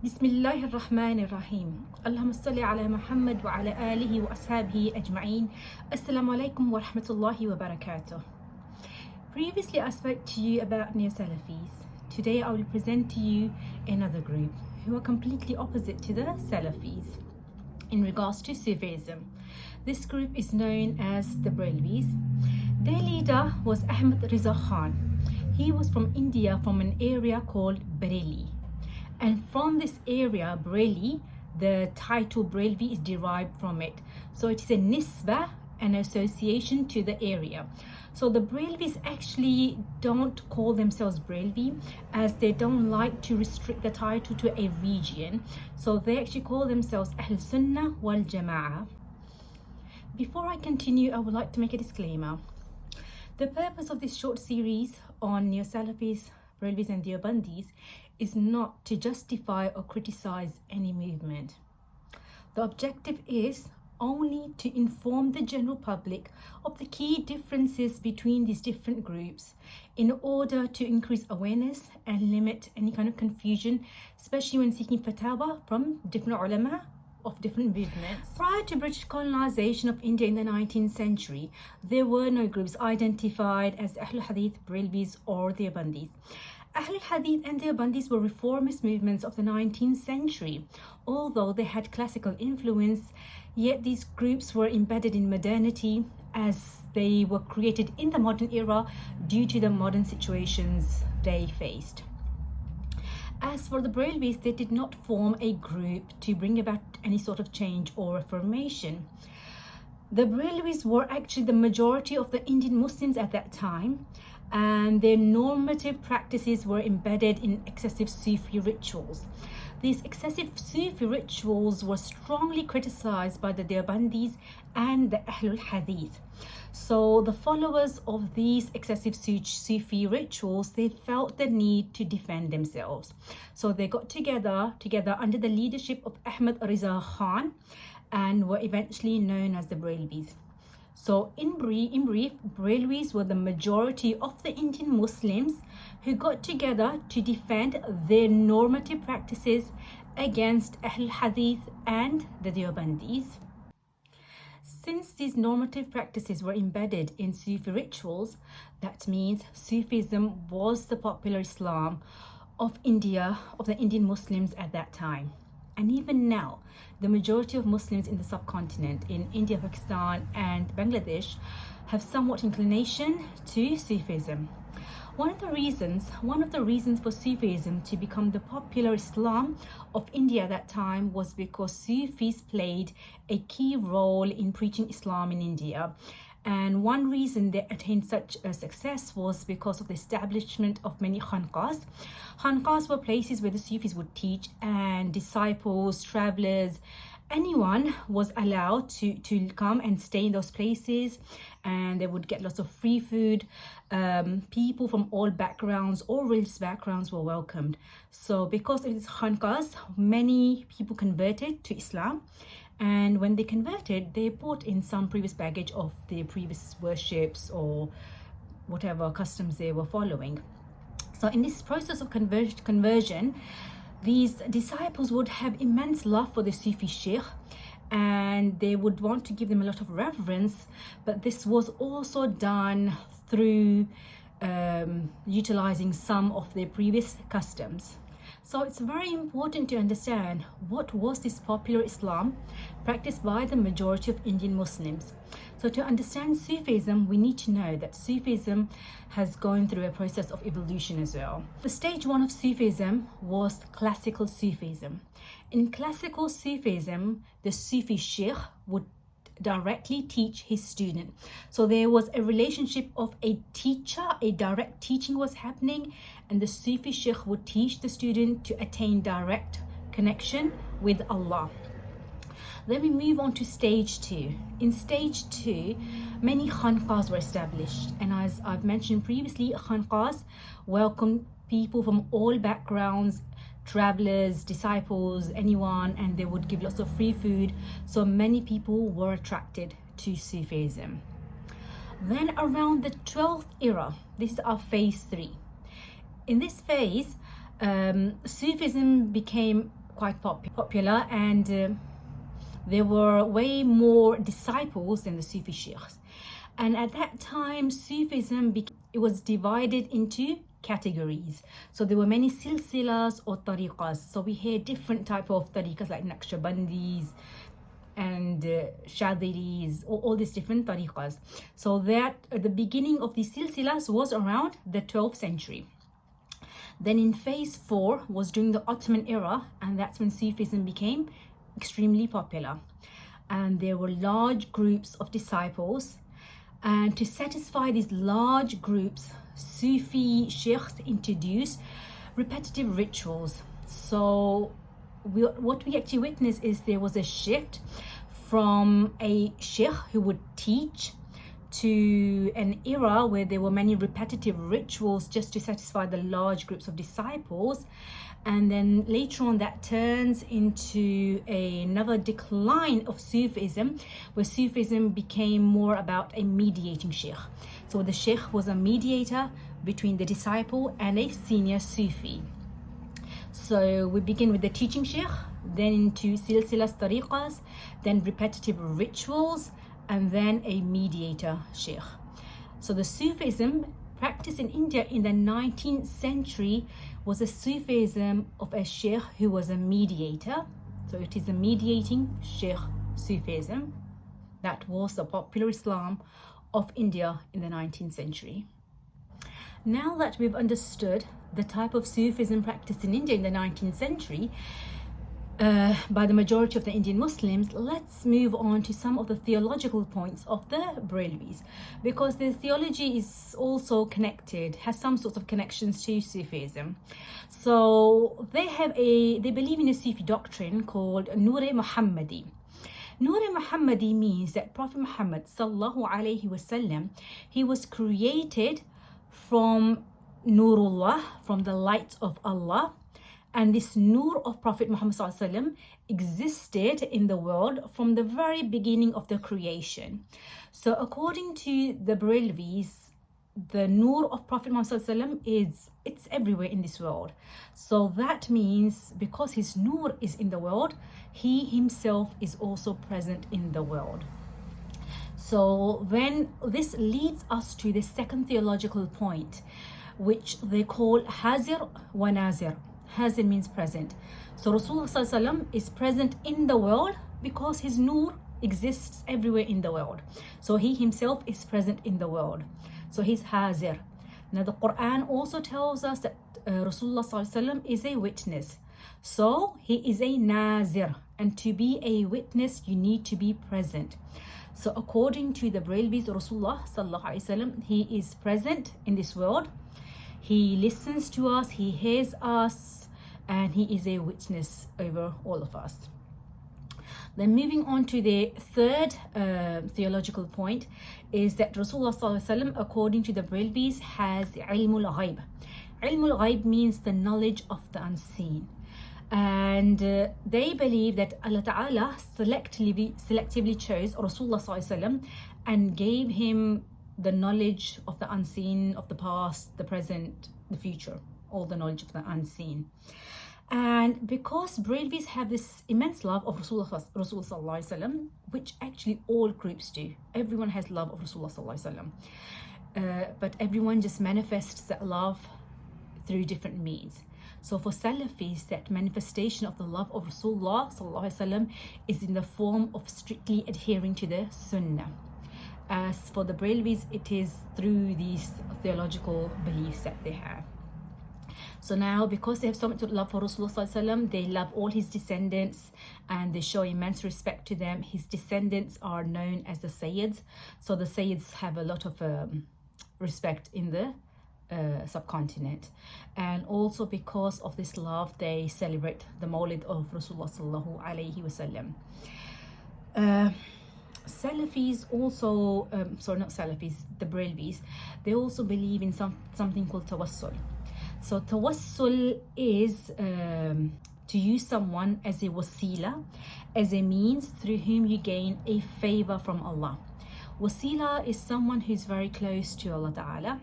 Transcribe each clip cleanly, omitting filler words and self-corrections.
Bismillahir-Rahmanir-Rahim. Allahumma salli ala Muhammad wa ala alihi wa ashabihi ajma'een. Assalamu alaikum wa rahmatullahi wa barakatuh. Previously I spoke to you about Neo-Salafis. Today I will present to you another group who are completely opposite to the Salafis in regards to Sufism. This group is known as the Barelvis. Their leader was Ahmad Riza Khan. He was from India, from an area called Bareli. And from this area, Bareli, the title Barelvi is derived from it. So it is a nisba, an association to the area. So the Barelvis actually don't call themselves Barelvi, as they don't like to restrict the title to a region. So they actually call themselves Ahl Sunnah wal Jama'ah. Before I continue, I would like to make a disclaimer. The purpose of this short series on Neo-Salafis, Barelvis and Deobandis is not to justify or criticize any movement. The objective is only to inform the general public of the key differences between these different groups in order to increase awareness and limit any kind of confusion, especially when seeking fatwa from different ulama of different movements. Prior to British colonization of India in the 19th century, there were no groups identified as Ahul Hadith, Barelvis or Deobandis. Ahul Hadith and Deobandis were reformist movements of the 19th century. Although they had classical influence, yet these groups were embedded in modernity as they were created in the modern era due to the modern situations they faced. As for the Barelvis, they did not form a group to bring about any sort of change or reformation. The Barelvis were actually the majority of the Indian Muslims at that time, and their normative practices were embedded in excessive Sufi rituals. These excessive Sufi rituals were strongly criticized by the Deobandis and the Ahlul Hadith. So the followers of these excessive Sufi rituals, they felt the need to defend themselves. So they got together under the leadership of Ahmad Riza Khan and were eventually known as the Barelvis. So in brief, Barelvis were the majority of the Indian Muslims who got together to defend their normative practices against Ahl Hadith and the Deobandis. Since these normative practices were embedded in Sufi rituals, that means Sufism was the popular Islam of India, of the Indian Muslims at that time. And even now, the majority of Muslims in the subcontinent, in India, Pakistan and Bangladesh, have somewhat inclination to Sufism. One of the reasons for Sufism to become the popular Islam of India at that time was because Sufis played a key role in preaching Islam in India. And one reason they attained such a success was because of the establishment of many khanqahs. Khanqahs were places where the Sufis would teach, and disciples, travelers, anyone was allowed to come and stay in those places, and they would get lots of free food. People from all backgrounds, all religious backgrounds were welcomed. So because of these khanqahs, many people converted to Islam. And when they converted, they brought in some previous baggage of their previous worships or whatever customs they were following. So in this process of conversion, these disciples would have immense love for the Sufi sheikh, and they would want to give them a lot of reverence, but this was also done through utilizing some of their previous customs. So it's very important to understand what was this popular Islam practiced by the majority of Indian Muslims. So to understand Sufism, we need to know that Sufism has gone through a process of evolution as well. The stage one of Sufism was classical Sufism. In classical Sufism, the Sufi sheikh would directly teach his student. So there was a relationship of a teacher, a direct teaching was happening, and the Sufi sheikh would teach the student to attain direct connection with Allah. Then we move on to stage two. In stage two, many khanqahs were established, and as I've mentioned previously, khanqahs welcome people from all backgrounds, travelers, disciples, anyone, and they would give lots of free food. So many people were attracted to Sufism. Then around the 12th era, this is our phase 3. In this phase, Sufism became quite popular, and there were way more disciples than the Sufi sheikhs. And at that time, Sufism it was divided into categories. So there were many silsilas or tariqas. So we had different type of tariqas like Naqshbandis and Shadiris, all these different tariqas. So that the beginning of the silsilas was around the 12th century. Then in phase 4 was during the Ottoman era, and that's when Sufism became extremely popular. And there were large groups of disciples, and to satisfy these large groups, Sufi sheikhs introduced repetitive rituals. So what we actually witnessed is there was a shift from a sheikh who would teach to an era where there were many repetitive rituals just to satisfy the large groups of disciples. And then later on that turns into another decline of Sufism, where Sufism became more about a mediating sheikh. So the sheikh was a mediator between the disciple and a senior Sufi. So we begin with the teaching sheikh, then into silsilas, tariqas, then repetitive rituals, and then a mediator sheikh. So the Sufism practiced in India in the 19th century was a Sufism of a sheikh who was a mediator. So it is a mediating sheikh Sufism. That was the popular Islam of India in the 19th century. Now that we've understood the type of Sufism practiced in India in the 19th century by the majority of the Indian Muslims, let's move on to some of the theological points of the Barelvis, because the theology is also connected, has some sorts of connections to Sufism. So they believe in a Sufi doctrine called Nur-e-Muhammadi. Nur-e-Muhammadi means that Prophet Muhammad sallallahu alaihi wasallam, he was created from Nurullah, from the light of Allah. And this Nur of Prophet Muhammad ﷺ existed in the world from the very beginning of the creation. So according to the Barelvis, the Nur of Prophet Muhammad ﷺ it's everywhere in this world. So that means because his Nur is in the world, he himself is also present in the world. So then this leads us to the second theological point, which they call hazir wa nazir. Hazir means present. So Rasulullah ﷺ is present in the world because his Nur exists everywhere in the world. So he himself is present in the world. So he's hazir. Now the Quran also tells us that Rasulullah ﷺ is a witness. So he is a nazir. And to be a witness, you need to be present. So according to the Barelvis, Rasulullah ﷺ, he is present in this world. He listens to us, he hears us, and he is a witness over all of us. Then moving on to the third theological point is that Rasulullah ﷺ, according to the Barelvis, has Ilm-ul-ghaib. Ilm-ul-ghaib means the knowledge of the unseen. And they believe that Allah Ta'ala selectively chose Rasulullah ﷺ and gave him the knowledge of the unseen, of the past, the present, the future, all the knowledge of the unseen. And because Barelvis have this immense love of Rasulullah Sallallahu Alaihi Wasallam, which actually all groups do, everyone has love of Rasulullah Sallallahu Alaihi Wasallam, but everyone just manifests that love through different means. So for Salafis, that manifestation of the love of Rasulullah Sallallahu Alaihi Wasallam is in the form of strictly adhering to the Sunnah. As for the Barelvis, it is through these theological beliefs that they have. So now, because they have so much love for Rasulullah ﷺ, they love all his descendants and they show immense respect to them. His descendants are known as the Sayyids. So the Sayyids have a lot of respect in the subcontinent. And also because of this love, they celebrate the maulid of Rasulullah sallallahu alaihi wasallam. Salafis also, not Salafis, the Barelvis, they also believe in something called tawassul. So tawassul is to use someone as a wasila, as a means through whom you gain a favor from Allah. Wasila is someone who's very close to Allah Ta'ala.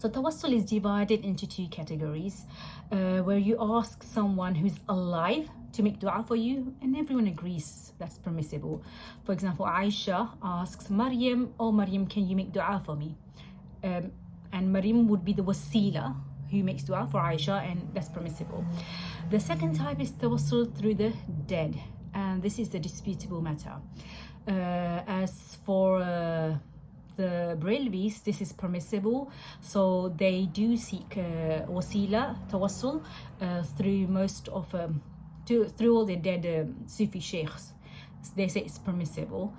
So tawassul is divided into two categories, where you ask someone who's alive to make dua for you, and everyone agrees that's permissible. For example, Aisha asks Maryam, "Oh Maryam, can you make dua for me?" And Maryam would be the wasila who makes dua for Aisha, and that's permissible. The second type is tawassul through the dead, and this is the disputable matter. As for the Barelvis, this is permissible, so they do seek wasila, tawassul, through most of through all the dead Sufi sheikhs. They say it's permissible.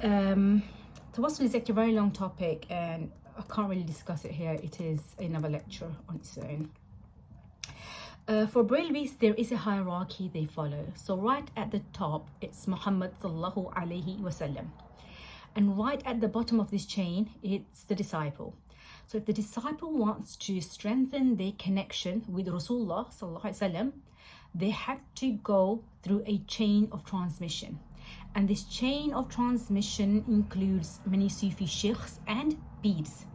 Tawassul is actually a very long topic, and I can't really discuss it here. It is another lecture on its own. For Barelvis, there is a hierarchy they follow. So right at the top, it's Muhammad sallallahu alaihi wasallam, and right at the bottom of this chain, it's the disciple. So if the disciple wants to strengthen their connection with Rasulullah sallallahu alaihi wasallam, they have to go through a chain of transmission, and this chain of transmission includes many Sufi sheikhs and peers.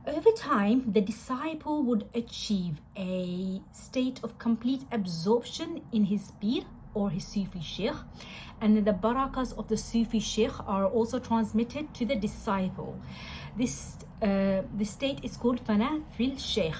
Over time, the disciple would achieve a state of complete absorption in his peer or his Sufi sheikh, and the barakas of the Sufi sheikh are also transmitted to the disciple. This state is called fana fil sheikh.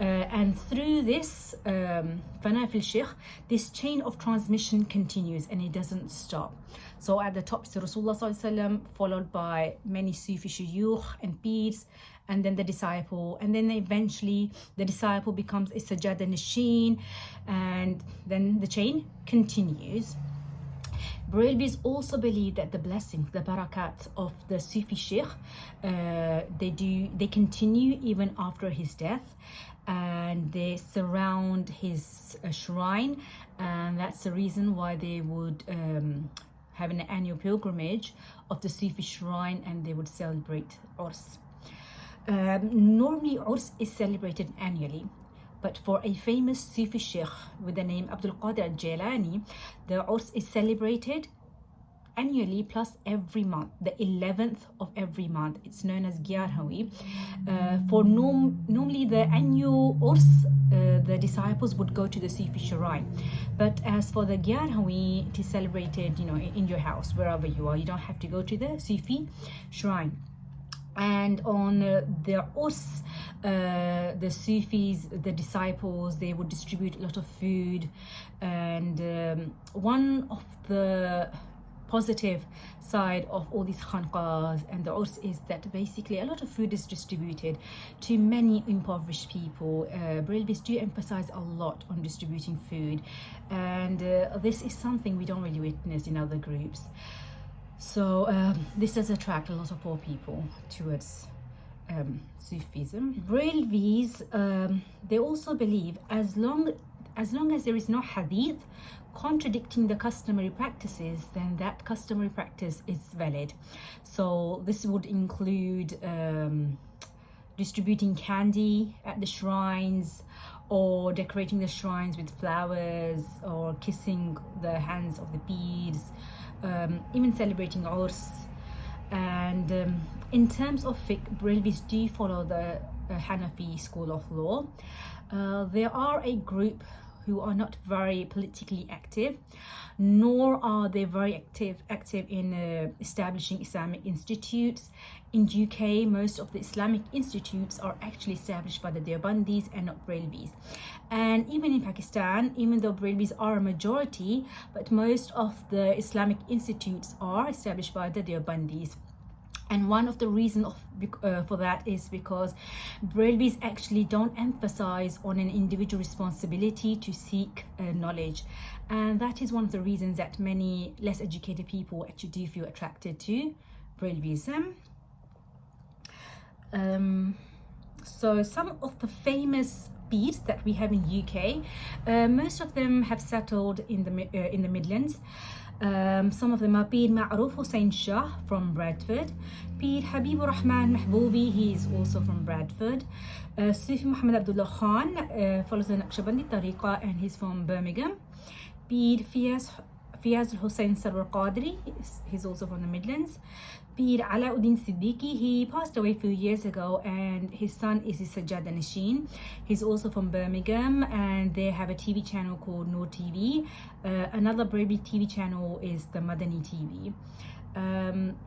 And through this fana fil sheikh, this chain of transmission continues and it doesn't stop. So at the top is Rasulullah sallallahu alaihi wasallam, followed by many Sufi shuyukh and peers, and then the disciple, and then eventually the disciple becomes a sajjad nashin, and then the chain continues. Barelvis also believe that the blessings, the barakat of the Sufi sheikh, they continue even after his death, and they surround his shrine, and that's the reason why they would have an annual pilgrimage of the Sufi shrine, and they would celebrate Urs. Normally Urs is celebrated annually, but for a famous Sufi sheikh with the name Abdul Qadir al-Jailani, the Urs is celebrated annually plus every month, the 11th of every month. It's known as Gyarhawi. Normally the annual Urs, the disciples would go to the Sufi shrine, but as for the Gyarhawi, it is celebrated, in your house, wherever you are. You don't have to go to the Sufi shrine. And on the Urs, the Sufis, the disciples, they would distribute a lot of food, and one of the positive side of all these khanqahs and the Urs is that basically a lot of food is distributed to many impoverished people. Barelvis do emphasize a lot on distributing food, and this is something we don't really witness in other groups. So this does attract a lot of poor people towards Sufism. Barelvis, they also believe as long as there is no hadith contradicting the customary practices, then that customary practice is valid. So this would include distributing candy at the shrines, or decorating the shrines with flowers, or kissing the hands of the peers, even celebrating Urs. And in terms of fiqh, Barelvis do follow the Hanafi school of law. There are a group who are not very politically active, nor are they very active in establishing Islamic institutes. In UK, most of the Islamic institutes are actually established by the Deobandis and not Barelvis. And even in Pakistan, even though Barelvis are a majority, but most of the Islamic institutes are established by the Deobandis. And one of the reasons for that is because Barelvis actually don't emphasize on an individual responsibility to seek knowledge, and that is one of the reasons that many less educated people actually do feel attracted to Barelvism. So some of the famous peers that we have in UK, most of them have settled in the Midlands. Some of them are Pir Ma'ruf Hussain Shah from Bradford, Pir Habibur Rahman Mahboubi, he is also from Bradford, Sufi Muhammad Abdullah Khan follows the Naqshbandi tariqa and he's from Birmingham, Pir Fiyaz Hussain Sarwar Qadri, he's also from the Midlands. Pir Alauddin Siddiqui, he passed away a few years ago, and his son is Sajjad Nashin. He's also from Birmingham, and they have a TV channel called Nur TV. Another Barelvis TV channel is the Madani TV.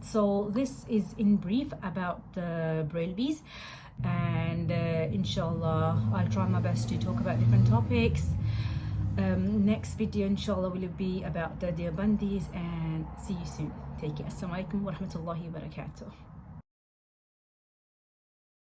So this is in brief about the Barelvis, and inshallah I'll try my best to talk about different topics. Next video inshallah will be about the Deobandis, and see you soon. Take care. Assalamu alaikum wa rahmatullahi wa barakatuh.